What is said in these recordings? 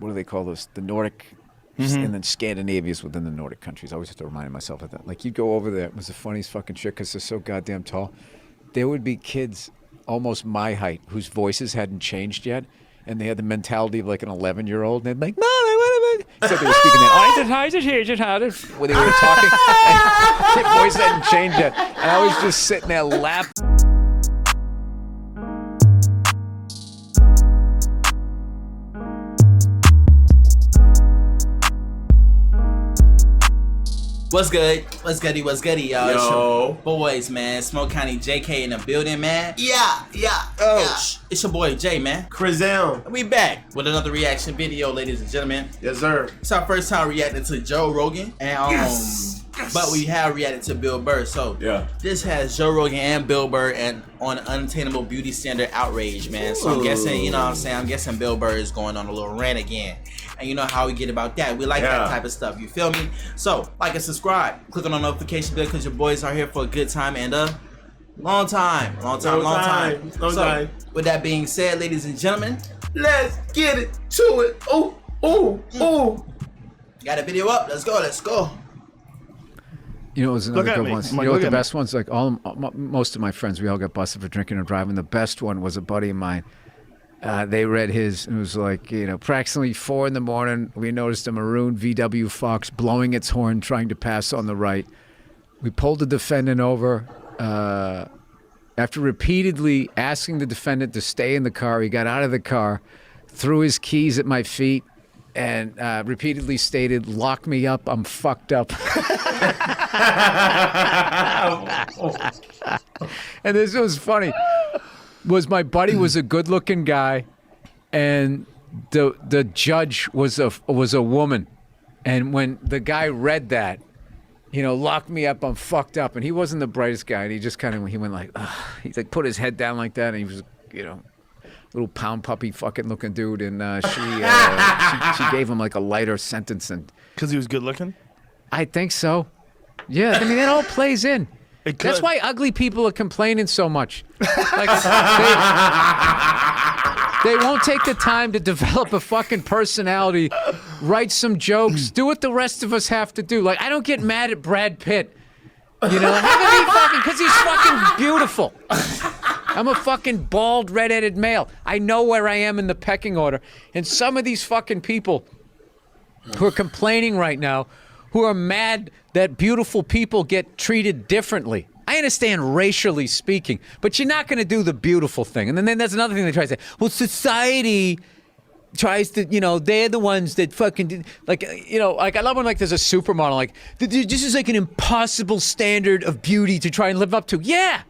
what do they call those? The Nordic, and then Scandinavia's within the Nordic countries. I always have to remind myself of that. Like, you'd go over there. It was the funniest fucking shit because they're so goddamn tall. There would be kids almost my height whose voices hadn't changed yet, and they had the mentality of like an 11-year-old, and they'd be like, Mom, I want to... So they were speaking that, where they were talking, and their voice hadn't changed yet. And I was just sitting there laughing. What's good? What's goody? What's goody, y'all? Yo. It's your boys, man. SmokeCounty JK in the building, man. Yeah. It's your boy Jay, man. Kris YT. We back with another reaction video, ladies and gentlemen. Yes, sir. It's our first time reacting to Joe Rogan, and but we have reacted to Bill Burr. So this has Joe Rogan and Bill Burr and on Unattainable beauty standard outrage, man. So I'm guessing, you know what I'm saying? I'm guessing Bill Burr is going on a little rant again. And you know how we get about that. We like that type of stuff. You feel me? So, like and subscribe. Click on the notification bell because your boys are here for a good time and long time. So, with that being said, ladies and gentlemen, let's get it to it. Ooh. Got a video up. Let's go. You know, it was another good one. You know what the best ones? Like most of my friends, we all got busted for drinking and driving. The best one was a buddy of mine. They read his, and it was like, you know, approximately 4 a.m, we noticed a maroon VW Fox blowing its horn, trying to pass on the right. We pulled the defendant over. After repeatedly asking the defendant to stay in the car, he got out of the car, threw his keys at my feet, and repeatedly stated, "Lock me up, I'm fucked up." And this was funny. My buddy was a good-looking guy, and the judge was a woman. And when the guy read that, you know, "Lock me up, I'm fucked up," and he wasn't the brightest guy, and he just kind of went like, ugh. He like put his head down like that, and he was, you know, little pound puppy fucking looking dude, and she gave him like a lighter sentence, and because he was good looking. I think so. Yeah, I mean that all plays in. That's why ugly people are complaining so much. Like they won't take the time to develop a fucking personality, write some jokes, do what the rest of us have to do. Like, I don't get mad at Brad Pitt, you know, because he's fucking beautiful. I'm a fucking bald, red-headed male. I know where I am in the pecking order. And some of these fucking people who are complaining right now, who are mad that beautiful people get treated differently. I understand racially speaking, but you're not going to do the beautiful thing. And then there's another thing they try to say. Well, society tries to, you know, they're the ones that fucking do, like, you know, like I love when like there's a supermodel, like this is like an impossible standard of beauty to try and live up to. Yeah.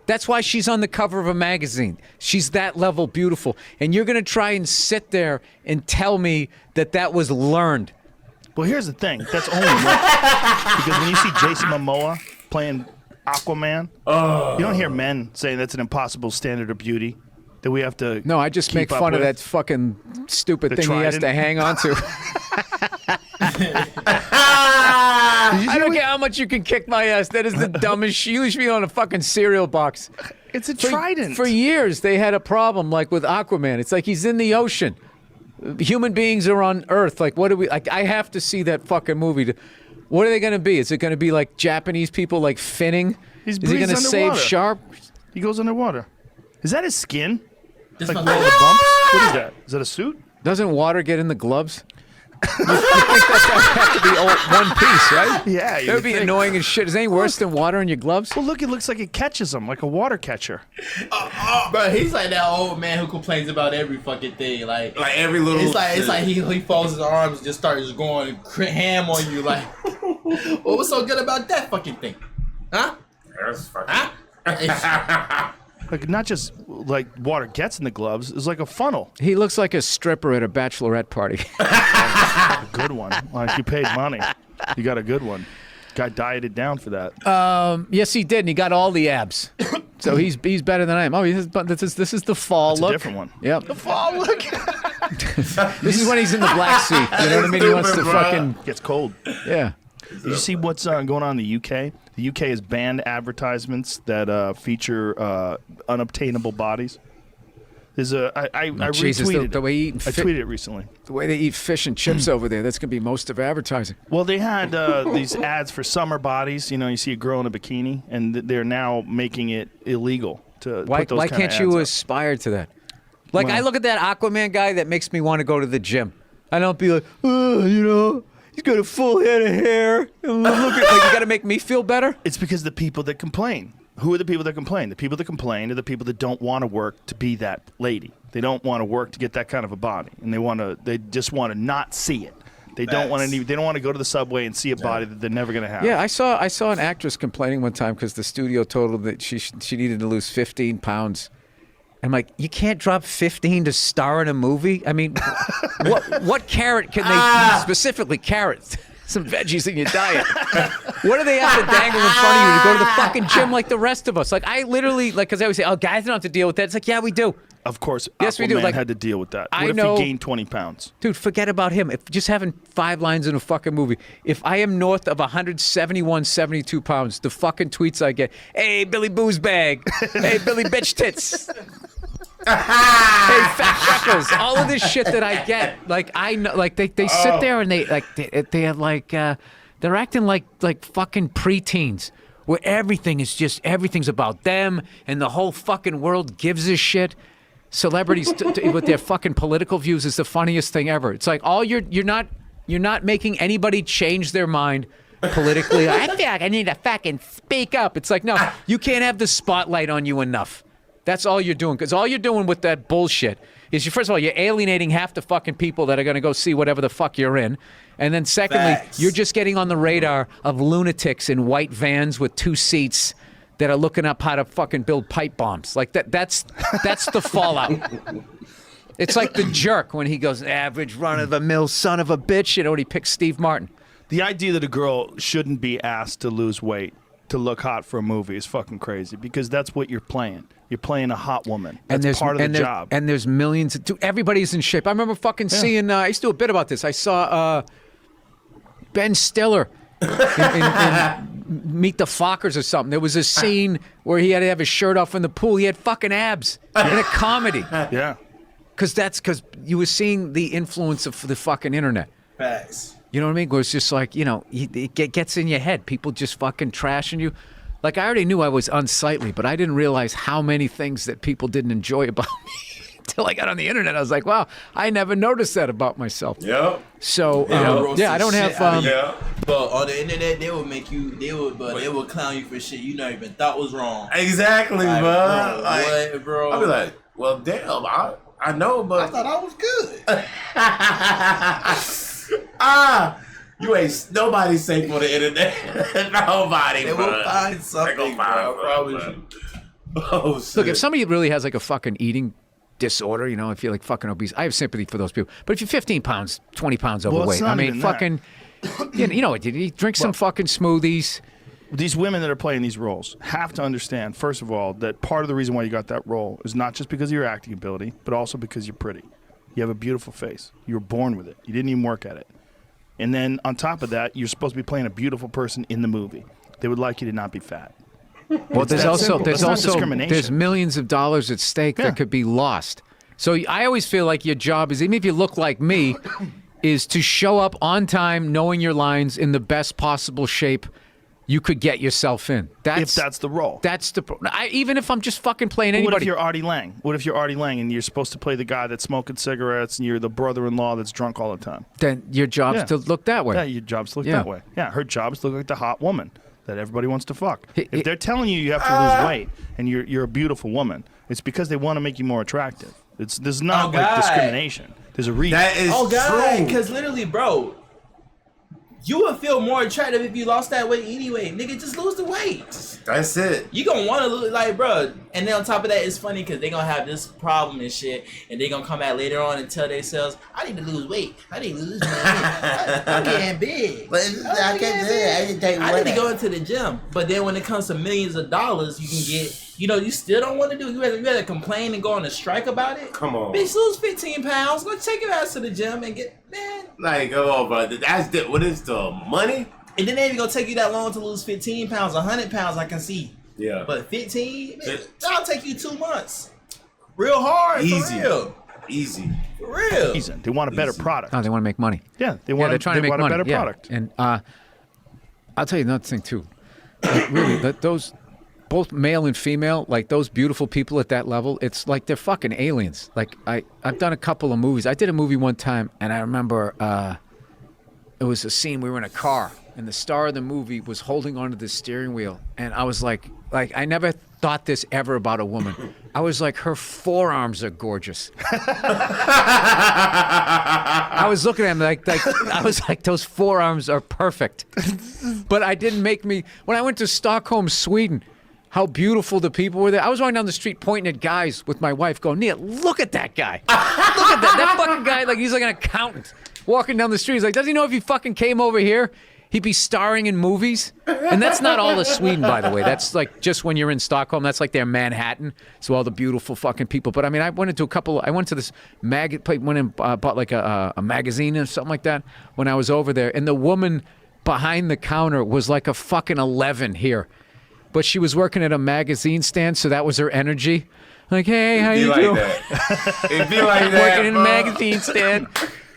That's why she's on the cover of a magazine. She's that level beautiful. And you're going to try and sit there and tell me that was learned. Well, here's the thing. That's only because when you see Jason Momoa playing Aquaman, you don't hear men saying that's an impossible standard of beauty that we have to. No, I just make fun of that fucking stupid thing he has to hang on to. I don't care how much you can kick my ass. That is the dumbest shit. You should be on a fucking cereal box. It's a trident. For years, they had a problem like with Aquaman. It's like he's in the ocean. Human beings are on Earth. Like, what do we... Like, I have to see that fucking movie. What are they going to be? Is it going to be like Japanese people, like, finning? Is he going to save sharks? He goes underwater. Is that his skin? Like all the bumps? What is that? Is that a suit? Doesn't water get in the gloves? You think that have to be all one piece, right? Yeah. That would be annoying as shit. Is anything worse than water in your gloves? Well, look, it looks like it catches them, like a water catcher. Bro, he's like that old man who complains about every fucking thing. Like every little... It's like he folds his arms and just starts going ham on you. Like, well, what's so good about that fucking thing? Huh? That's fucking... Like, not just like water gets in the gloves, it's like a funnel. He looks like a stripper at a bachelorette party. A good one. Like, you paid money. You got a good one. Guy dieted down for that. Yes, he did, and he got all the abs. So he's better than I am. Oh, this is the fall look. A different one. Yep. The fall look. This is when he's in the black suit. You know what I mean? He wants to fucking... Gets cold. Yeah. Did you see what's going on in the UK? The UK has banned advertisements that feature unobtainable bodies. There's I Jesus, retweeted the way I tweeted it recently. The way they eat fish and chips over there, that's going to be most of advertising. Well, they had these ads for summer bodies. You know, you see a girl in a bikini, and they're now making it illegal to Why put those kind can't of you ads up. aspire to that? Like, Well- I look at that Aquaman guy that makes me want to go to the gym. I don't be like, oh, you know, he's got a full head of hair. Look at, like, you got to make me feel better? It's because the people that complain. Who are the people that complain? The people that complain are the people that don't want to work to be that lady. They don't want to work to get that kind of a body, and they just want to not see it. They don't want to. They don't want to go to the subway and see a body that they're never going to have. Yeah, I saw an actress complaining one time because the studio told her that she needed to lose 15 pounds. I'm like, you can't drop 15 to star in a movie? I mean, what carrot can they specifically carrot? Some veggies in your diet. What do they have to dangle in front of you to go to the fucking gym like the rest of us? Like, I literally, like, because I always say, oh, guys don't have to deal with that. It's like, yeah, we do. Of course, Yes, we do. Aquaman Like, had to deal with that. I What if know- he gained 20 pounds? Dude, forget about him. If just having 5 lines in a fucking movie. If I am north of 171, 72 pounds, the fucking tweets I get, hey, Billy Booze Bag. Hey, Billy Bitch Tits. Hey, Fat Freckles. All of this shit that I get. Like, I know, like, they sit there and they have like, they're acting like fucking preteens. Where everything's about them and the whole fucking world gives a shit. Celebrities with their fucking political views is the funniest thing ever. It's like you're not making anybody change their mind politically. I feel like I need to fucking speak up. It's like, no, you can't have the spotlight on you enough. That's all you're doing. Because all you're doing with that bullshit is, first of all, you're alienating half the fucking people that are going to go see whatever the fuck you're in. And then secondly, Facts. you're just getting on the radar of lunatics in white vans with 2 seats that are looking up how to fucking build pipe bombs. Like that's the fallout. It's like the jerk when he goes, average run-of-the-mill son of a bitch, you know, when he picks Steve Martin. The idea that a girl shouldn't be asked to lose weight to look hot for a movie is fucking crazy, because that's what you're playing. You're playing a hot woman. That's part of the job. And there's millions of... Dude, everybody's in shape. I remember fucking seeing... I used to do a bit about this. I saw Ben Stiller in Meet the Fockers or something. There was a scene where he had to have his shirt off in the pool. He had fucking abs in a comedy. Yeah. Because you were seeing the influence of the fucking internet. Facts. You know what I mean? Where it's just like, you know, it gets in your head. People just fucking trashing you. Like, I already knew I was unsightly, but I didn't realize how many things that people didn't enjoy about me until I got on the internet. I was like, wow, I never noticed that about myself. Yep. So, roast yeah, I don't the have... shit out of you. Yeah. But on the internet, they will clown you for shit you never even thought was wrong. Exactly, Like, bro. bro, Like, what, bro? I'll be like, well, damn, I know, but I thought I was good. You ain't nobody's safe on the internet. Nobody, They bro. will find something, They gonna find bro. I promise something, you. bro. Oh, shit. Look, if somebody really has like a fucking eating disorder, you know, I feel like fucking obese, I have sympathy for those people. But if you're 15 pounds, 20 pounds Well, it's overweight, I not mean, even that. fucking... You know what? You drink some fucking smoothies. These women that are playing these roles have to understand, first of all, that part of the reason why you got that role is not just because of your acting ability, but also because you're pretty. You have a beautiful face. You were born with it. You didn't even work at it. And then on top of that, you're supposed to be playing a beautiful person in the movie. They would like you to not be fat. Well, there's that also simple. there's That's not also discrimination. there's millions of dollars at stake Yeah. that could be lost. So I always feel like your job is, even if you look like me, is to show up on time, knowing your lines in the best possible shape you could get yourself in. If that's the role. That's the even if I'm just fucking playing What if anybody. you're Artie Lang? What if you're Artie Lang and you're supposed to play the guy that's smoking cigarettes and you're the brother-in-law that's drunk all the time? Then your job's Yeah. to look that way. Yeah, your job's to look Yeah. that way. Yeah, her job's to look like the hot woman that everybody wants to fuck. Hey, If they're telling you you have to lose weight and you're a beautiful woman, it's because they want to make you more attractive. There's not Oh, like God. discrimination. There's a reason. That is Oh God, true. because literally, bro, you would feel more attractive if you lost that weight anyway. Nigga, just lose the weight. That's it. You gonna want to look like, bro. And then on top of that, it's funny because they gonna have this problem and shit, and they gonna come back later on and tell themselves, "I need to lose weight. I need to lose weight. I'm getting big. But I can't do it. I need to take I need to weight go out." into the gym." But then when it comes to millions of dollars, you can get. You know, you still don't want to do it. You rather complain and go on a strike about it. Come on. Bitch, lose 15 pounds. Go take your ass to the gym and get, man. Like, come on, bro. That's the, what is the money? And then they ain't gonna take you that long to lose 15 pounds, 100 pounds, I can see. Yeah. But 15, man, that'll take you 2 months. real hard. Easy. For real. Easy. For real. They want a better Easy. product. No, they want to make money. Yeah, They're trying to make money. a better product. And I'll tell you another thing too. Like, really, those both male and female, like those beautiful people at that level, it's like they're fucking aliens. Like I've done a couple of movies. I did a movie one time, and I remember it was a scene. We were in a car, and the star of the movie was holding onto the steering wheel, and I was like I never thought this ever about a woman. I was like, her forearms are gorgeous. I was looking at him like I was like, those forearms are perfect. But I didn't make me. When I went to Stockholm, Sweden, how beautiful the people were there. I was walking down the street pointing at guys with my wife, going, "Nia, look at that guy. Look at that fucking guy. Like he's like an accountant walking down the street. He's like, does he know if he fucking came over here, he'd be starring in movies?" And that's not all of Sweden, by the way. That's like just when you're in Stockholm. That's like their Manhattan. So all the beautiful fucking people. But I mean, I went to this went and bought like a magazine or something like that when I was over there. And the woman behind the counter was like a fucking 11 here. But she was working at a magazine stand, so that was her energy. Like, hey, how you doing? It'd be like that. Working in a magazine stand.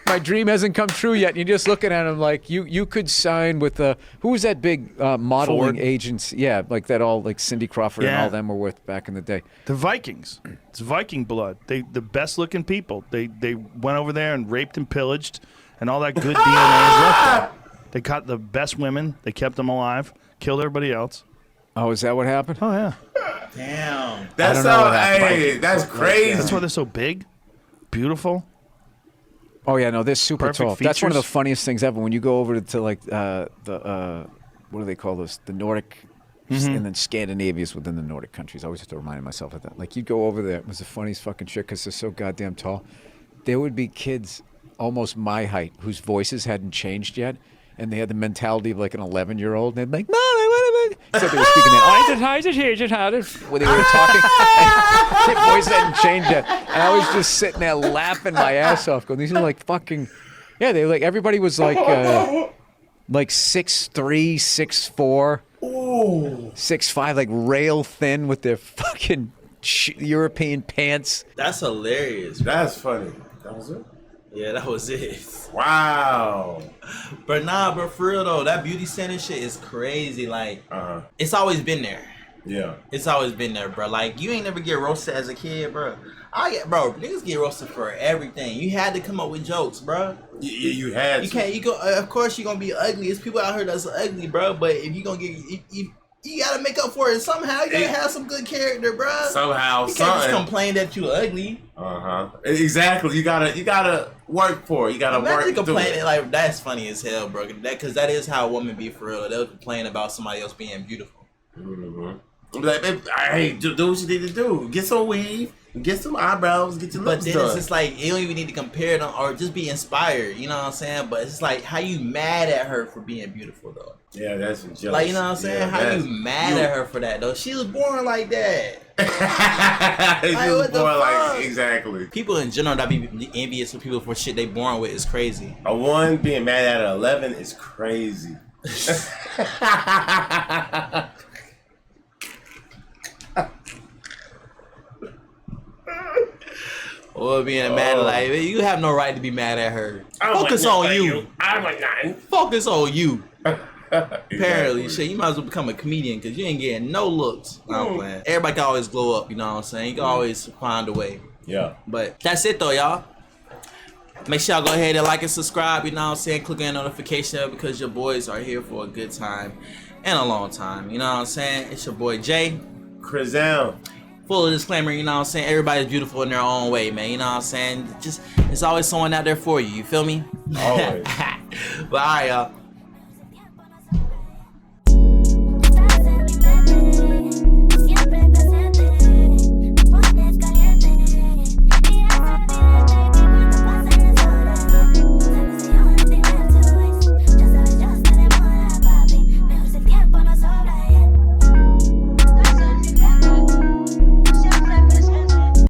My dream hasn't come true yet. And you're just looking at him like you could sign with who was that big modeling agency? Yeah, like that all like Cindy Crawford and all them were with back in the day. The Vikings. It's Viking blood. The best looking people. They went over there and raped and pillaged, and all that good DNA is left there. They caught the best women. They kept them alive. Killed everybody else. Oh, is that what happened? Oh yeah. Damn. That's that's crazy. That's why they're so big, beautiful. Oh yeah, no, they're super Perfect tall. That's one of the features. funniest things ever. When you go over to like what do they call those? The Nordic, and then Scandinavia's within the Nordic countries. I always have to remind myself of that. Like you'd go over there, it was the funniest fucking shit because they're so goddamn tall. There would be kids almost my height whose voices hadn't changed yet, and they had the mentality of like an 11-year-old. And they'd be like, "Mom, I want to." Except they were speaking that where they were talking, and their voice hadn't changed yet. And I was just sitting there laughing my ass off, going, "These are like fucking." Yeah, they like everybody was like 6'3", 6'4", 6'5", like rail thin with their fucking European pants. That's hilarious. That's funny. That was it? Yeah, that was it. Wow. But nah, bro, for real though, that beauty center shit is crazy. Like, it's always been there. Yeah. It's always been there, bro. Like, you ain't never get roasted as a kid, bro. Niggas get roasted for everything. You had to come up with jokes, bro. Yeah, you had You to. can't. You go. Of course, you're gonna be ugly. It's people out here that's ugly, bro. But if you gonna get, you gotta make up for it somehow. You gotta have some good character, bro. Somehow, you can't just complain that you ugly. Exactly. You gotta work for it. You gotta Imagine work. complaining like that's funny as hell, bro. Because that is how women be for real. They'll complain about somebody else being beautiful. I'm like, babe, hey, do what you need to do. Get some weave, get some eyebrows, get your But lips then done. it's just like you don't even need to compare them or just be inspired. You know what I'm saying? But it's like how you mad at her for being beautiful though. Yeah, that's some jealous. Like you know what I'm saying? Yeah, how you mad at her for that though? She was born like that. She was what the born fuck? like exactly. People in general that be envious of people for shit they born with is crazy. A 1 being mad at an 11 is crazy. Or being mad like you have no right to be mad at her. Focus on you. I'm like 9. Focus on you. Apparently, Exactly. shit, you might as well become a comedian because you ain't getting no looks. No, I'm playing. Everybody can always glow up, you know what I'm saying? You can always find a way. Yeah. But that's it though, y'all. Make sure y'all go ahead and like and subscribe, you know what I'm saying? Click on the notification bell because your boys are here for a good time and a long time. You know what I'm saying? It's your boy Jay. Kris YT. Full of disclaimer, you know what I'm saying? Everybody's beautiful in their own way, man. You know what I'm saying? Just, there's always someone out there for you. You feel me? Always. But all right, y'all.